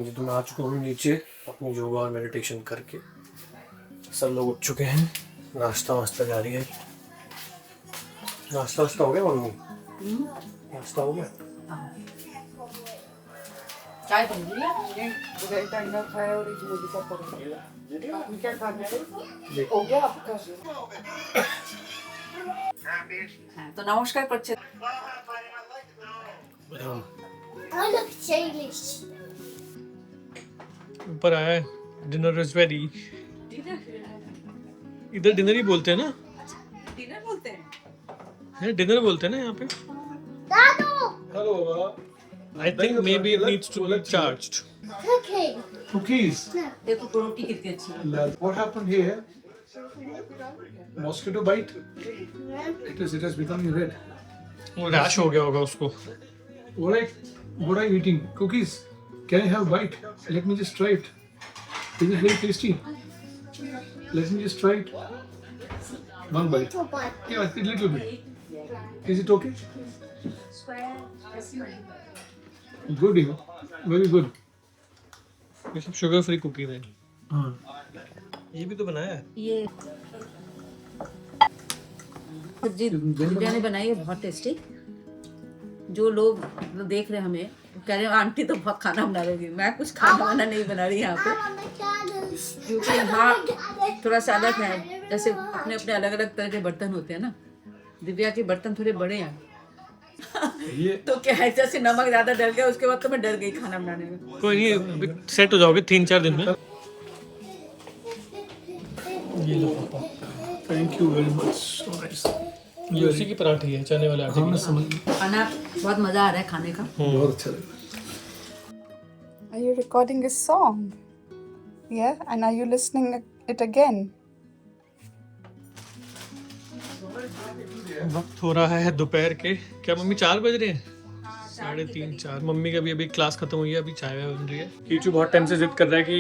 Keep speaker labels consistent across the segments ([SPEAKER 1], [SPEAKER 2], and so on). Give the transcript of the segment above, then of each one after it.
[SPEAKER 1] तो मैं आ चुका हूँ नीचे अपनी योगा और मेडिटेशन करके। सब लोग उठ चुके हैं, नाश्ता वास्ता जारी है। नाश्ता वास्ता हो गया मम्मी? नाश्ता हो गया?
[SPEAKER 2] चाय बन गई है, बगैर का अंडा खाया और एक मूली का पकड़ आपने क्या खा लिया? हो गया आपका? हाँ, तो नमस्कार करছে।
[SPEAKER 1] ऊपर आया है, डिनर इज रेडी। इधर डिनर ही बोलते हैं ना?
[SPEAKER 2] डिनर बोलते हैं?
[SPEAKER 1] डिनर बोलते हैं ना यहाँ पे?
[SPEAKER 3] Hello,
[SPEAKER 1] I think maybe it needs to be charged.
[SPEAKER 3] cookies.
[SPEAKER 2] देखो रोटी कितनी अच्छी है।
[SPEAKER 3] What happened here? Mosquito bite? It has become red.
[SPEAKER 1] वो रैश हो गया होगा उसको।
[SPEAKER 3] What are you eating? Cookies? Can I have a bite? Let me just try it. Is it very tasty? Let me just try it. One bite. Yeah, a little bit. Is it okay? Good, you know. Very good.
[SPEAKER 1] ये सब sugar free cookies है।
[SPEAKER 3] हाँ.
[SPEAKER 1] ये भी तो बनाया है।
[SPEAKER 2] ये सब्जी दिव्या ने बनाई है, बहुत टेस्टी। जो लोग देख रहे हैं हमें कह रहे हैं आंटी तो बहुत खाना बना रही है। मैं कुछ खाना वाना नहीं बना रही यहाँ पे, क्योंकि यहाँ थोड़ा सा अलग है। जैसे अपने अपने अलग अलग तरह के बर्तन होते हैं ना, दिव्या के बर्तन थोड़े बड़े हैं। तो क्या है, जैसे नमक ज्यादा डल गया उसके बाद तो मैं डर गई खाना बनाने में।
[SPEAKER 1] कोई नहीं, सेट हो जाओगे 3-4 दिन में। ये लो पापा।
[SPEAKER 3] Thank you very much. So nice.
[SPEAKER 1] ये उसी की पराठी है, चने वाले आटे
[SPEAKER 3] हाँ, मैं
[SPEAKER 1] की।
[SPEAKER 3] समझ गया.
[SPEAKER 2] खाना बहुत मजा आ रहा है खाने का।
[SPEAKER 3] बहुत अच्छा लगा.
[SPEAKER 4] Are you recording a song? Yeah, and are you listening it again?
[SPEAKER 1] वक्त हो रहा है दोपहर के, क्या मम्मी 4 बज रहे हैं? 3:30-4। मम्मी का भी अभी क्लास खत्म हुई है, अभी चाय बन रही है। कीचू बहुत टाइम से जिद कर रहा है कि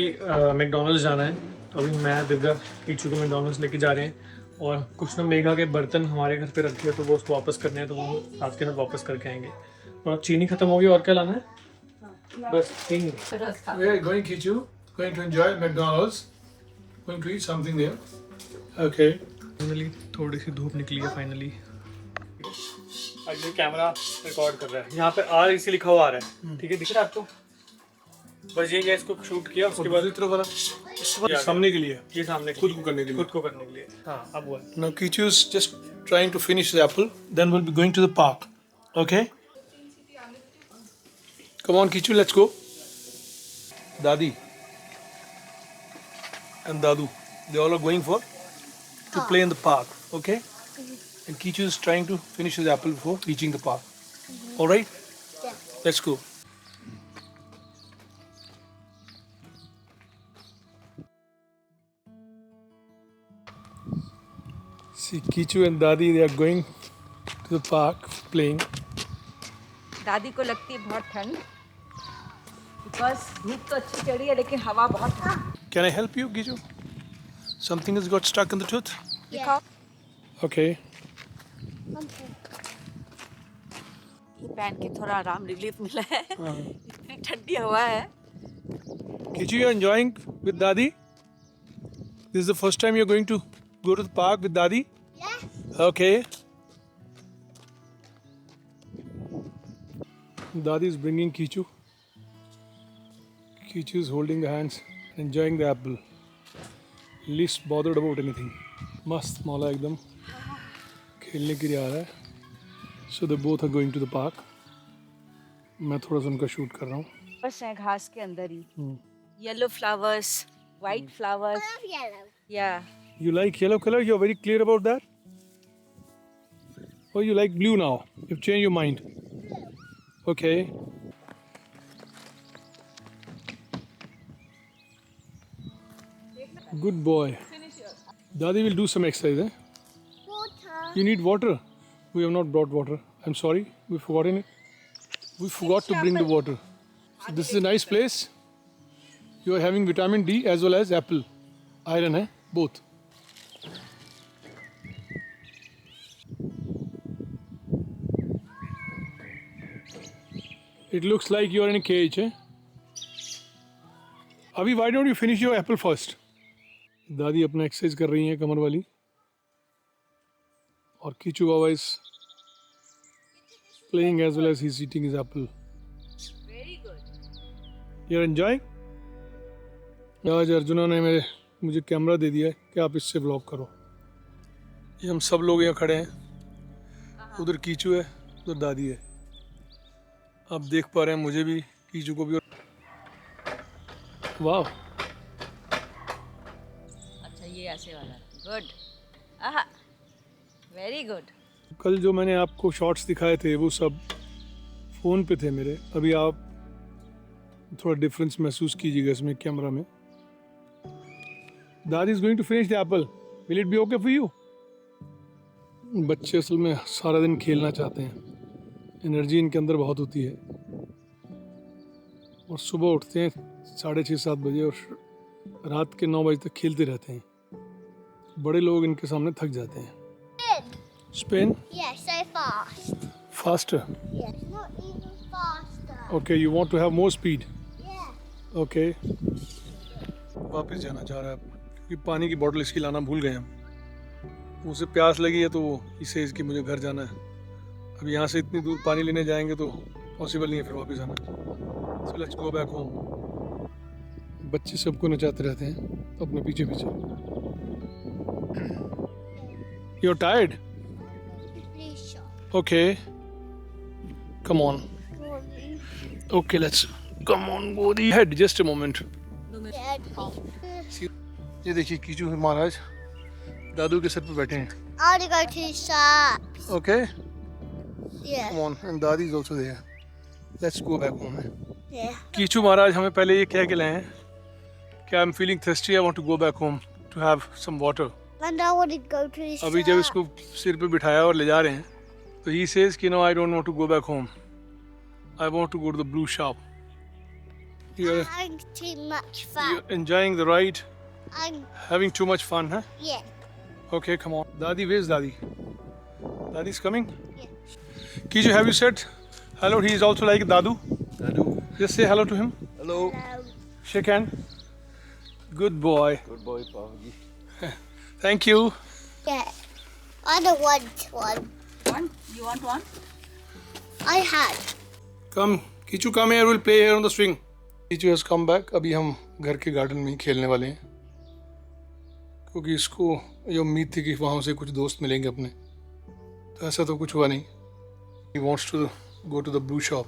[SPEAKER 1] मैकडोनल्ड्स जाना है, तो अभी मैं दिव्या कीचू को मैकडोनल्ड्स लेके जा रहे हैं। और कुछ ना मेघा के बर्तन हमारे घर पे रखे हैं, तो वो उसको वापस करने हैं, तो वो साथ के साथ वापस करके आएंगे। और चीनी खत्म होगी, और क्या लाना है? बस चीनी।
[SPEAKER 3] We are going Kichu, going to enjoy McDonald's, going to eat something there. Okay.
[SPEAKER 1] Finally थोड़ी सी धूप निकली है फाइनली। ये कैमरा रिकॉर्ड कर रहा है, यहाँ पे आर इसी लिखा हुआ आ रहा है, ठीक है, दिख रहा है आपको? बस ये इसको शूट किया, उसके बाद
[SPEAKER 3] दूसरी तरफ वाला सामने के लिए,
[SPEAKER 1] ये सामने
[SPEAKER 3] खुद को करने के लिए.
[SPEAKER 1] खुद को करने के लिए। हाँ, अब हुआ है।
[SPEAKER 3] Now Kichu is just trying to finish the apple. Then we'll be going to the park. Okay? Come on, Kichu, let's go. Dadi and Dadu, they all are going to play in the park. Okay? And Kichu is trying to finish his apple before reaching the park. All right? Yeah. Let's go. See, Kichu and Dadi, they are going to the park playing.
[SPEAKER 2] दादी को लगती है बहुत ठंड, because धूप तो अच्छी चढ़ी है लेकिन हवा बहुत है।
[SPEAKER 3] Can I help you, Kichu? Something has got stuck in the tooth?
[SPEAKER 2] दिखाओ।
[SPEAKER 3] Okay.
[SPEAKER 2] पहन के थोड़ा आराम रिलीफ मिला है। इतनी ठंडी हवा है।
[SPEAKER 3] Kichu, you're enjoying with Dadi? This is the first time you're going to go to the park with Dadi? Yes. Okay. Dadi is bringing Kichu. Kichu is holding the hands, enjoying the apple. Least bothered about anything. मस्त मौला एकदम खेलने के लिए आ रहा है. So they both are going to the park. मैं थोड़ा सा उनका शूट कर रहा हूँ.
[SPEAKER 2] बस है घास के अंदर ही। Yellow flowers, white flowers. या
[SPEAKER 3] You like yellow color? You're very clear about that? Or you like blue now? You've changed your mind. Okay. Good boy. Dadi will do some exercise, eh?
[SPEAKER 5] Water.
[SPEAKER 3] You need water? We have not brought water. I'm sorry, we've forgotten it. We forgot to bring the water. So this is a nice place. You are having vitamin D as well as apple. Iron, eh? Both. It looks like you are in a cage, eh? अभी why don't you finish your apple first? दादी अपना exercise कर रही हैं कमर वाली, और Kichu baba is playing as well as he is eating his apple.
[SPEAKER 2] Very good.
[SPEAKER 3] You are enjoying? आज अर्जुना ने मुझे कैमरा दे दिया है कि आप इससे व्लॉग करो. ये हम सब लोग यहाँ खड़े हैं. उधर कीचू है, उधर दादी है. आप देख पा रहे हैं मुझे भी, कीचू को भी. वाह,
[SPEAKER 2] अच्छा ये ऐसे वाला. गुड. आहा, वेरी गुड.
[SPEAKER 3] कल जो मैंने आपको शॉट्स दिखाए थे वो सब फ़ोन पे थे मेरे. अभी आप थोड़ा डिफरेंस महसूस कीजिएगा इसमें कैमरा में. दादी is going to finish the apple. Will it be okay for you? बच्चे असल में सारा दिन खेलना चाहते हैं, एनर्जी इनके अंदर बहुत होती है, और सुबह उठते हैं 6:30-7 बजे और रात के 9 बजे तक खेलते रहते हैं. बड़े लोग इनके सामने थक जाते हैं. Spin?
[SPEAKER 5] Yeah, so fast.
[SPEAKER 3] Faster.
[SPEAKER 5] Yes, not even faster.
[SPEAKER 3] Okay, you want to have more speed.
[SPEAKER 5] Yeah.
[SPEAKER 3] Okay. वापस जाना चाह रहा है क्योंकि पानी की बोतल इसकी लाना भूल गए हम. उसे प्यास लगी है तो वो इसे इसकी मुझे घर जाना है. अब यहाँ से इतनी दूर पानी लेने जाएंगे तो पॉसिबल नहीं है फिर वापस आना. So let's go back home. बच्चे सबको नचाते रहते हैं अपने पीछे पीछे. You're tired?
[SPEAKER 5] Blue shot.
[SPEAKER 3] Okay. Come on. Okay, let's come on, go the head. Just a moment.
[SPEAKER 5] Yeah.
[SPEAKER 3] ये देखिए कीचू महाराज दादू के सर पे बैठे हैं.
[SPEAKER 5] I want to go to the shops.
[SPEAKER 3] Okay,
[SPEAKER 5] Yeah.
[SPEAKER 3] come on. And Dadi is also there. Let's go back home.
[SPEAKER 5] Yeah.
[SPEAKER 3] Kichu महाराज हमें पहले ये कह के लाए हैं कि I'm feeling thirsty. I want to go back home to have some water.
[SPEAKER 5] And I want to go to the
[SPEAKER 3] अभी जब इसको सिर पे बिठाया और ले जा रहे हैं तो he says कि no, I don't want to go back home. I want to go to the blue shop. You're,
[SPEAKER 5] having too much fun.
[SPEAKER 3] you're enjoying the ride,
[SPEAKER 5] I'm,
[SPEAKER 3] having too much fun, huh?
[SPEAKER 5] yeah.
[SPEAKER 3] Okay, come on. Dadi, where's Dadi? Dadi's coming?
[SPEAKER 5] Yeah.
[SPEAKER 3] Kiju, have you said hello? He is also like Dadu.
[SPEAKER 6] Hello.
[SPEAKER 3] Just say hello to him.
[SPEAKER 6] Hello.
[SPEAKER 3] Shake hand. Good boy.
[SPEAKER 6] Good boy, Pavi.
[SPEAKER 3] Thank you.
[SPEAKER 5] Yeah. I don't want one.
[SPEAKER 2] One? You want one?
[SPEAKER 5] I had.
[SPEAKER 3] Come, Kichu, come here. We'll play here on the swing. Kichu has come back. अभी हम घर के garden में ही खेलने वाले हैं क्योंकि इसको ये उम्मीद थी कि वहाँ से कुछ दोस्त मिलेंगे अपने, तो ऐसा तो कुछ हुआ नहीं. He wants to go to the blue shop.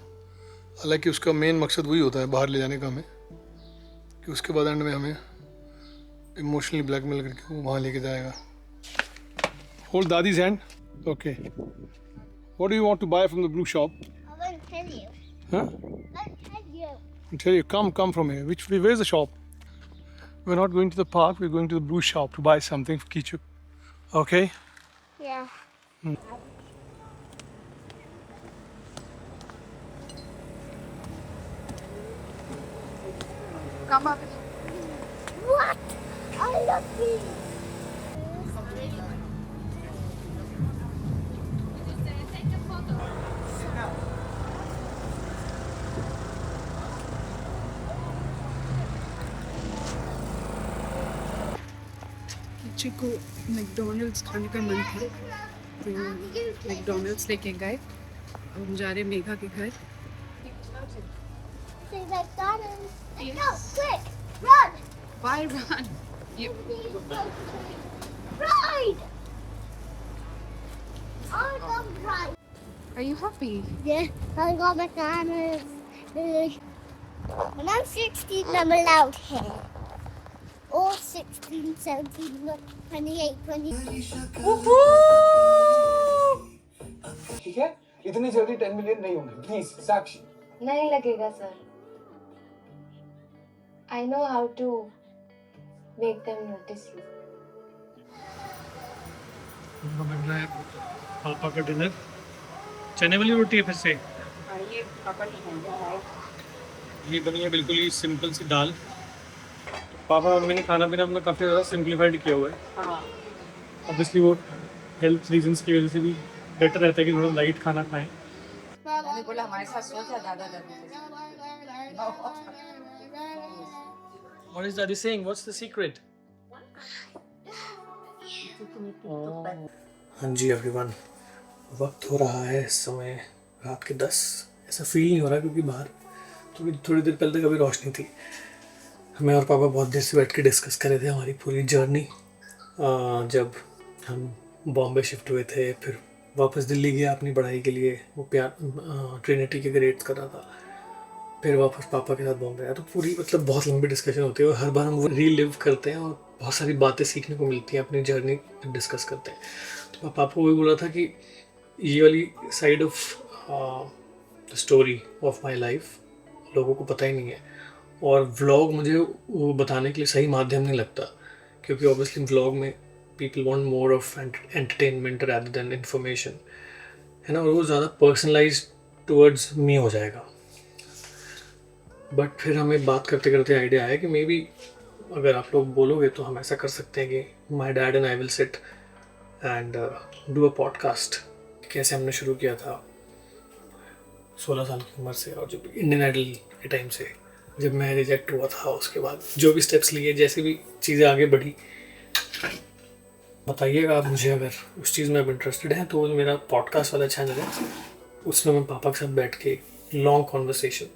[SPEAKER 3] हालांकि उसका मेन मकसद वही होता है बाहर ले जाने का हमें, कि उसके बाद एंड में हमें इमोशनली ब्लैकमेल करके वो वहाँ लेके जाएगा. Hold Dadi's hand. Okay. What do you want to buy from the blue shop?
[SPEAKER 5] I won't tell you.
[SPEAKER 3] Huh?
[SPEAKER 5] I won't tell you.
[SPEAKER 3] I'll tell you, come from here. Where's the shop? We're not going to the park. We're going to the blue shop to buy something for Kichu. Okay?
[SPEAKER 5] Yeah.
[SPEAKER 4] Come up.
[SPEAKER 5] What? I love these.
[SPEAKER 4] बच्चे को McDonald's खाने का मन था तो McDonald's लेके गए. हम जा रहे मेघा के घर.
[SPEAKER 5] See McDonald's. Let's go, quick, run.
[SPEAKER 4] Why run? You,
[SPEAKER 5] Ride. I got ride.
[SPEAKER 4] are you happy?
[SPEAKER 5] Yeah, I got McDonald's. When I'm 16, I'm allowed here. Or 16, 17, 28, 20.
[SPEAKER 3] ठीक है, इतनी जल्दी 10 मिलियन नहीं होंगे. प्लीज साक्षी.
[SPEAKER 7] नहीं लगेगा sir. I know how to make them notice you.
[SPEAKER 1] बन रहा है पापा का डिनर. चने वाली रोटी है फिर से. ये बनी है बिल्कुल ही सिंपल सी दाल. पापा मम्मी ने खाना पीना अपना काफ़ी ज़्यादा सिंप्लीफाइड किया हुआ है. ऑब्वियसली वो हेल्थ रीजंस की वजह से भी बेटर रहता है कि थोड़ा लाइट खाना खाएं.
[SPEAKER 2] मैंने बोला हमारे साथ सो जा दादा दादी के साथ.
[SPEAKER 1] What is Daddy saying? What's the secret? हाँ जी एवरीवन, वक्त हो रहा है इस समय रात के 10। ऐसा फील नहीं हो रहा क्योंकि बाहर थोड़ी देर पहले तक अभी रोशनी थी। मैं और पापा बहुत देर से बैठ के डिस्कस कर रहे थे हमारी पूरी जर्नी, जब हम बॉम्बे शिफ्ट हुए थे, फिर वापस दिल्ली गया अपनी पढ़ाई के लिए, वो ट्रिनिटी के ग्रेड्स कर रहा था, फिर वापस पापा के साथ बॉम्बे आया। तो पूरी मतलब बहुत लंबी डिस्कशन होती है और हर बार हम वो रीलिव करते हैं और बहुत सारी बातें सीखने को मिलती हैं अपनी जर्नी डिस्कस करते हैं। तो पापा को वही बोला था कि ये वाली side of the story of my life लोगों को पता ही नहीं है, और व्लॉग मुझे वो बताने के लिए सही माध्यम नहीं लगता, क्योंकि ऑब्वियसली व्लॉग में people want more of entertainment rather than information, है ना, और वो ज़्यादा पर्सनलाइज टुवर्ड्स मी हो जाएगा। बट फिर हमें बात करते करते आइडिया आया कि मे बी अगर आप लोग बोलोगे तो हम ऐसा कर सकते हैं कि my dad and I will sit and do a podcast. कैसे हमने शुरू किया था 16 साल की उम्र से, और जब इंडियन आइडल के टाइम से जब मैं रिजेक्ट हुआ था, उसके बाद जो भी स्टेप्स लिए, जैसे भी चीज़ें आगे बढ़ी, बताइएगा आप मुझे अगर उस चीज़ में आप इंटरेस्टेड हैं। तो मेरा पॉडकास्ट वाला चैनल है, उसमें मैं पापा के साथ बैठ के लॉन्ग कॉन्वर्सेशन,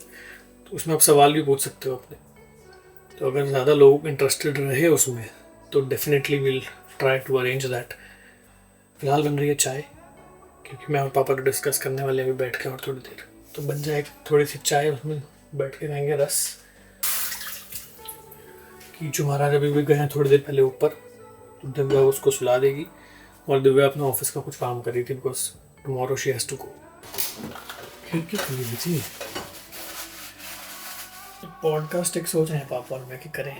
[SPEAKER 1] तो उसमें आप सवाल भी पूछ सकते हो अपने। तो अगर ज़्यादा लोग इंटरेस्टेड रहे उसमें तो definitely will try to arrange that. फिलहाल बन रही है चाय, क्योंकि मैं और पापा तो डिस्कस करने वाले हैं अभी बैठ के और थोड़ी देर, तो बन जाए थोड़ी सी चाय, उसमें बैठ के खाएंगे रस। कीचू महाराज अभी भी गए हैं थोड़ी देर पहले ऊपर, तो दिव्या उसको सुला देगी, और दिव्या अपना ऑफिस का कुछ काम कर रही थी because tomorrow she has to go. खिड़की खुली हुई थी। पॉडकास्ट एक सोच रहे हैं पापा और मैं कि करें।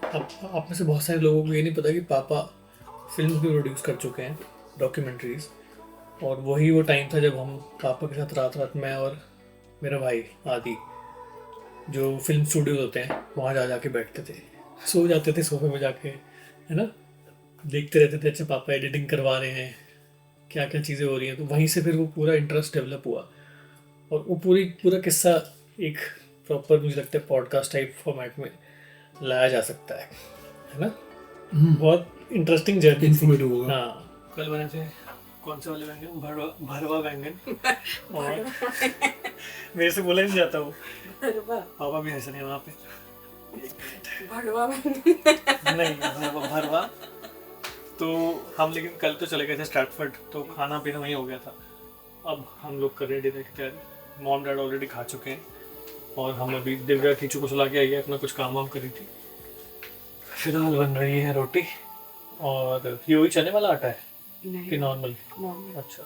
[SPEAKER 1] अब आप में से बहुत सारे लोगों को ये नहीं पता कि पापा फिल्म भी प्रोड्यूस कर चुके हैं, डॉक्यूमेंट्रीज, और वही वो टाइम था जब हम पापा के साथ रात रात में और मेरा भाई आदि जो फिल्म स्टूडियोज होते हैं वहाँ जा के बैठते थे, सो जाते थे सोफे में जाके, है ना, देखते रहते थे अच्छा पापा एडिटिंग करवा रहे हैं, क्या क्या चीज़ें हो रही हैं। तो वहीं से फिर वो पूरा इंटरेस्ट डेवलप हुआ, और वो पूरा किस्सा एक प्रॉपर मुझे लगता है पॉडकास्ट टाइप फॉर्मेट में लाया जा सकता है ना। बहुत इंटरेस्टिंग जर्नी,
[SPEAKER 3] इन्फॉर्मेटिव होगा।
[SPEAKER 1] हाँ, कल बने थे कौन से वाले बैंगन, भरवा बैंगन और मेरे से बोला नहीं जाता वो, पापा भी हंस रहे हैं वहाँ पे। नहीं भरवा। तो हम लेकिन कल तो चले गए थे स्ट्रैटफर्ड, तो खाना पीना वहीं हो गया था। अब हम लोग कर रहे हैं डिनर की तैयारी। मॉम डैड ऑलरेडी खा चुके हैं, और हम अभी दिव्या कीचू को सुला के आई है, अपना कुछ काम वाम करी थी। फिलहाल बन रही है रोटी, और ये वही चने वाला आटा है कि नॉर्मल? अच्छा।